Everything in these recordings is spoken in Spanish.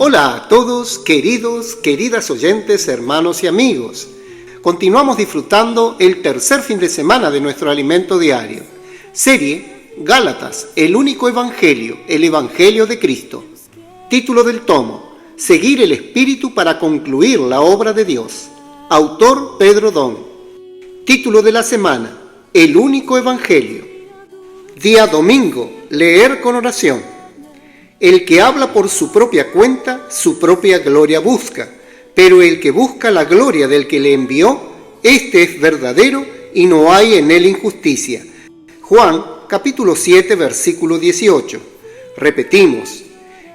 Hola a todos, queridas oyentes, hermanos y amigos. Continuamos disfrutando el tercer fin de semana de nuestro alimento diario. Serie Gálatas, el único evangelio, el evangelio de Cristo. Título del tomo: Seguir el Espíritu para concluir la obra de Dios. Autor Pedro Don. Título de la semana: El único evangelio. Día domingo: leer con oración. El que habla por su propia cuenta, su propia gloria busca, pero el que busca la gloria del que le envió, este es verdadero y no hay en él injusticia. Juan, capítulo 7, versículo 18. Repetimos: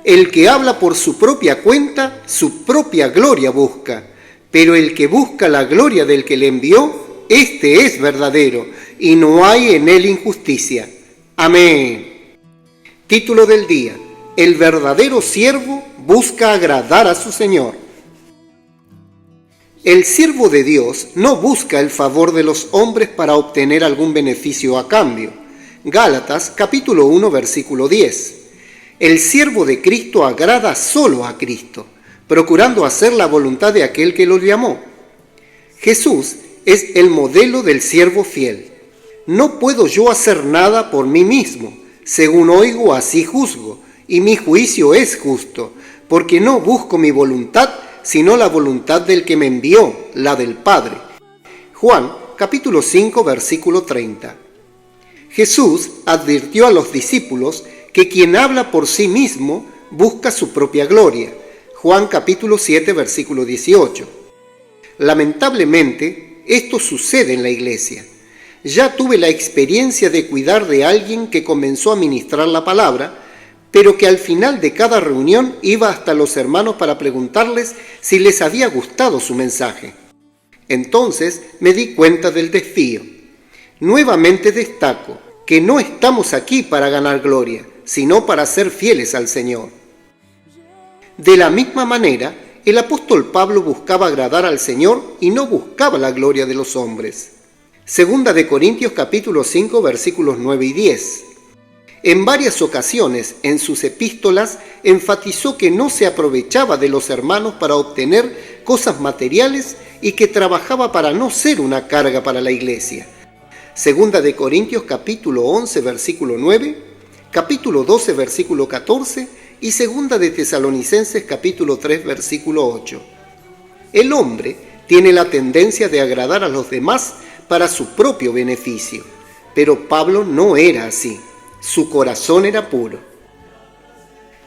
el que habla por su propia cuenta, su propia gloria busca, pero el que busca la gloria del que le envió, este es verdadero y no hay en él injusticia. Amén. Título del día: El verdadero siervo busca agradar a su Señor. El siervo de Dios no busca el favor de los hombres para obtener algún beneficio a cambio. Gálatas capítulo 1 versículo 10. El siervo de Cristo agrada solo a Cristo, procurando hacer la voluntad de aquel que lo llamó. Jesús es el modelo del siervo fiel. No puedo yo hacer nada por mí mismo, según oigo así juzgo, y mi juicio es justo, porque no busco mi voluntad, sino la voluntad del que me envió, la del Padre. Juan, capítulo 5, versículo 30. Jesús advirtió a los discípulos que quien habla por sí mismo busca su propia gloria. Juan, capítulo 7, versículo 18. Lamentablemente, esto sucede en la iglesia. Ya tuve la experiencia de cuidar de alguien que comenzó a ministrar la palabra, pero que al final de cada reunión iba hasta los hermanos para preguntarles si les había gustado su mensaje. Entonces me di cuenta del desvío. Nuevamente destaco que no estamos aquí para ganar gloria, sino para ser fieles al Señor. De la misma manera, el apóstol Pablo buscaba agradar al Señor y no buscaba la gloria de los hombres. Segunda de Corintios capítulo 5 versículos 9 y 10. En varias ocasiones en sus epístolas enfatizó que no se aprovechaba de los hermanos para obtener cosas materiales y que trabajaba para no ser una carga para la iglesia. Segunda de Corintios capítulo 11 versículo 9, capítulo 12 versículo 14 y segunda de Tesalonicenses capítulo 3 versículo 8. El hombre tiene la tendencia de agradar a los demás para su propio beneficio, pero Pablo no era así. Su corazón era puro.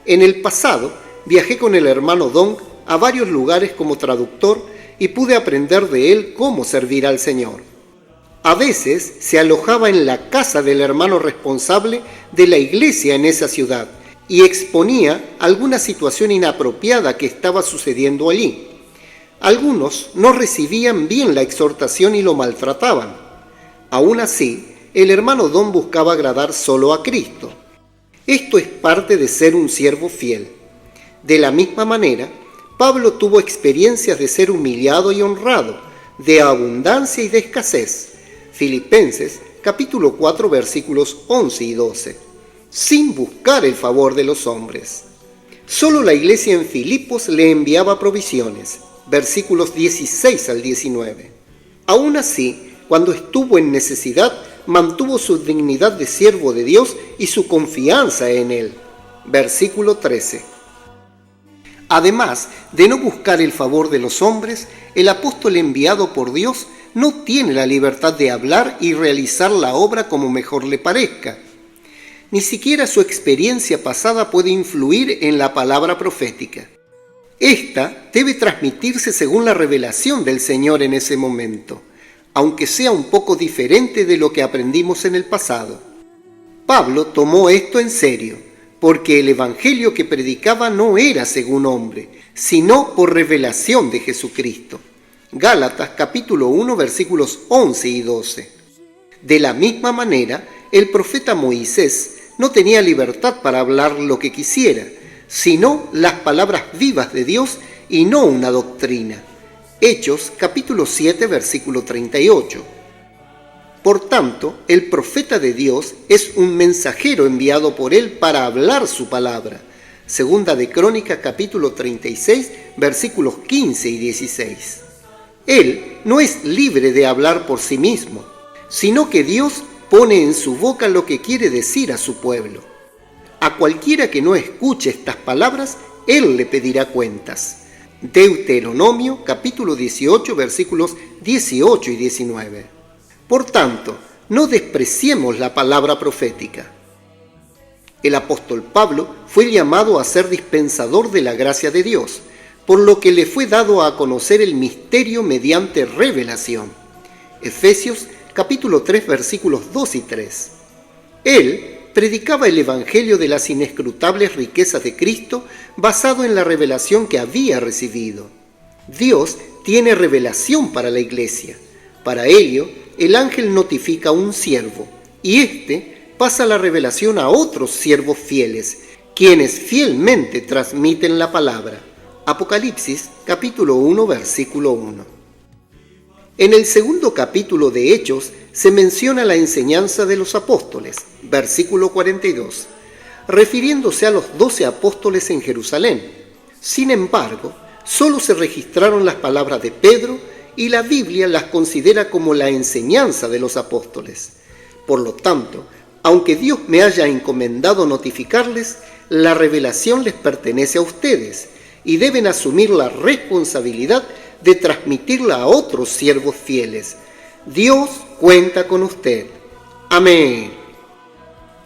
En el pasado, viajé con el hermano Dong a varios lugares como traductor y pude aprender de él cómo servir al Señor. A veces se alojaba en la casa del hermano responsable de la iglesia en esa ciudad y exponía alguna situación inapropiada que estaba sucediendo allí. Algunos no recibían bien la exhortación y lo maltrataban. Aún así, el hermano Don buscaba agradar solo a Cristo. Esto es parte de ser un siervo fiel. De la misma manera, Pablo tuvo experiencias de ser humillado y honrado, de abundancia y de escasez. Filipenses, capítulo 4, versículos 11 y 12. Sin buscar el favor de los hombres. Solo la iglesia en Filipos le enviaba provisiones. Versículos 16 al 19. Aún así, cuando estuvo en necesidad, mantuvo su dignidad de siervo de Dios y su confianza en Él. Versículo 13. Además de no buscar el favor de los hombres, el apóstol enviado por Dios no tiene la libertad de hablar y realizar la obra como mejor le parezca. Ni siquiera su experiencia pasada puede influir en la palabra profética. Esta debe transmitirse según la revelación del Señor en ese momento, aunque sea un poco diferente de lo que aprendimos en el pasado. Pablo tomó esto en serio, porque el evangelio que predicaba no era según hombre, sino por revelación de Jesucristo. Gálatas capítulo 1 versículos 11 y 12. De la misma manera, el profeta Moisés no tenía libertad para hablar lo que quisiera, sino las palabras vivas de Dios y no una doctrina. Hechos capítulo 7 versículo 38. Por tanto, el profeta de Dios es un mensajero enviado por él para hablar su palabra. Segunda de Crónicas capítulo 36, versículos 15 y 16. Él no es libre de hablar por sí mismo, sino que Dios pone en su boca lo que quiere decir a su pueblo. A cualquiera que no escuche estas palabras, Él le pedirá cuentas. Deuteronomio capítulo 18, versículos 18 y 19. Por tanto, no despreciemos la palabra profética. El apóstol Pablo fue llamado a ser dispensador de la gracia de Dios, por lo que le fue dado a conocer el misterio mediante revelación. Efesios capítulo 3, versículos 2 y 3. Él predicaba el evangelio de las inescrutables riquezas de Cristo basado en la revelación que había recibido. Dios tiene revelación para la iglesia. Para ello, el ángel notifica a un siervo, y éste pasa la revelación a otros siervos fieles, quienes fielmente transmiten la palabra. Apocalipsis capítulo 1, versículo 1. En el segundo capítulo de Hechos se menciona la enseñanza de los apóstoles, versículo 42, refiriéndose a los 12 apóstoles en Jerusalén. Sin embargo, solo se registraron las palabras de Pedro y la Biblia las considera como la enseñanza de los apóstoles. Por lo tanto, aunque Dios me haya encomendado notificarles, la revelación les pertenece a ustedes y deben asumir la responsabilidad de transmitirla a otros siervos fieles. Dios cuenta con usted. Amén.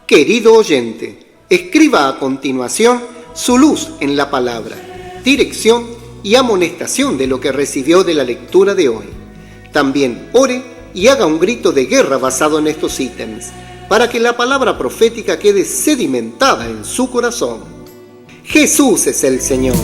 Querido oyente, escriba a continuación su luz en la palabra, dirección y amonestación de lo que recibió de la lectura de hoy. También ore y haga un grito de guerra basado en estos ítems, para que la palabra profética quede sedimentada en su corazón. Jesús es el Señor.